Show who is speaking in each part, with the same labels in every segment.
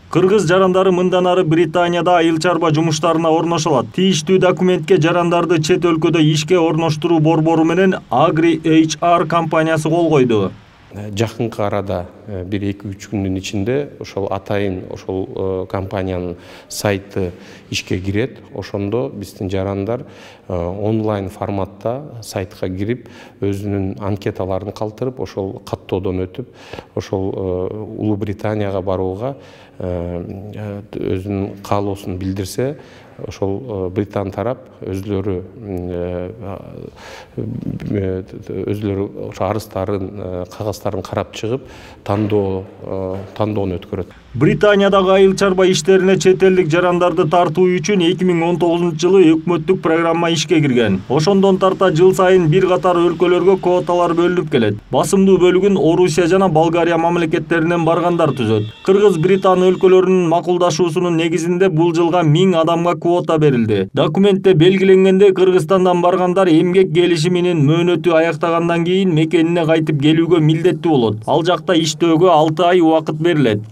Speaker 1: Кыргыз жарандары мындан ары Британияда айыл чарба жумуштарына орношулат. Тийиштүү документке жарандарды чет өлкөдө ишке орноштуруу борбору менен Agri HR компаниясы кол койду.
Speaker 2: Жакынкы арада 1-2-3 күндүн ичинде ошол атайын ошол компаниянын сайты ишке кирет. Ошондо биздин жарандар онлайн форматта сайтка кирип, өзүнүн анкеталарын калтырып, ошол каттоодон өтүп, ошол Улуу Британияга барууга өзүнүн каалоосун билдирсе, ошол Британ тарап өзлөрү арыздарын, кагаздарын карап чыгып, тандоону өткөрөт.
Speaker 1: Британиядагы айыл чарба иштерине чет элдик жарандарды тартуу үчүн 2019-жылы өкмөттүк программа ишке кирген. Ошондон тарта жыл сайын бир катар өлкөлөргө квоталар бөлүнүп келет. Басымдуу бөлүгүн Орусия жана Болгария мамлекеттеринен баргандар түзөт. Кыргыз-Британ өлкөлөрүнүн макулдашуусунун негизинде бул жылга 1000 адамга квота берилди. Документте белгиленгенде Кыргызстандан баргандар эмгек келишиминин мөөнөтү аяктагандан кийин мекенине кайтып келүүгө милдеттүү болот. Ал жакта иштөөгө 6 ай убакыт берилет.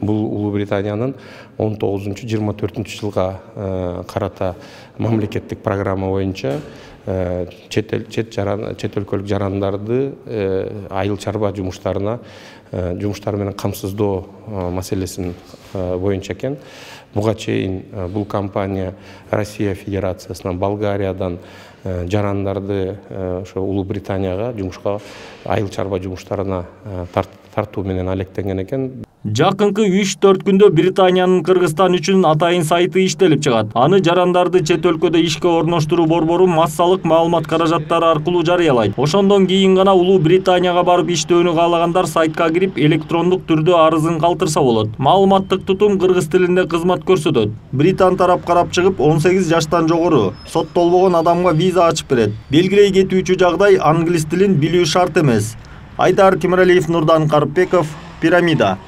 Speaker 2: Бул Улуу Британиянын 19-24 жылга карата мамлекеттик программа боюнча чет өлкөлүк жарандарды айыл чарба жумуштары менен камсыздоо маселесин боюнча экен. Буга чейин бул компания Россия Федерациясынан, Болгариядан жарандарды ошо Улуу Британияга жумушка, айыл чарба жумуштарына тартуу менен алектенген экен.
Speaker 1: Жакынкы 3-4 күндө Британиянын Кыргызстан үчүн атайын сайты иштелип чыгат. Аны жарандарды чет өлкөдө ишке орноштуруу борбору массалык маалымат каражаттары аркылуу жарыялайт. Ошондон кийин гана Улуу Британияга барып иштөөнү каалагандар сайтка кирип, электрондук түрдө арызын калтырса болот. Маалыматтык тутум кыргыз тилинде кызмат көрсөтөт. Британ тарап карап чыгып, 18 жаштан жогору соттолбогон адамга виза ачып берет. Белгилей кетүүчү жагдай англис тилин билүү шарт эмес. Айдар Темиралиев, Нурдан Карпеков, Пирамида.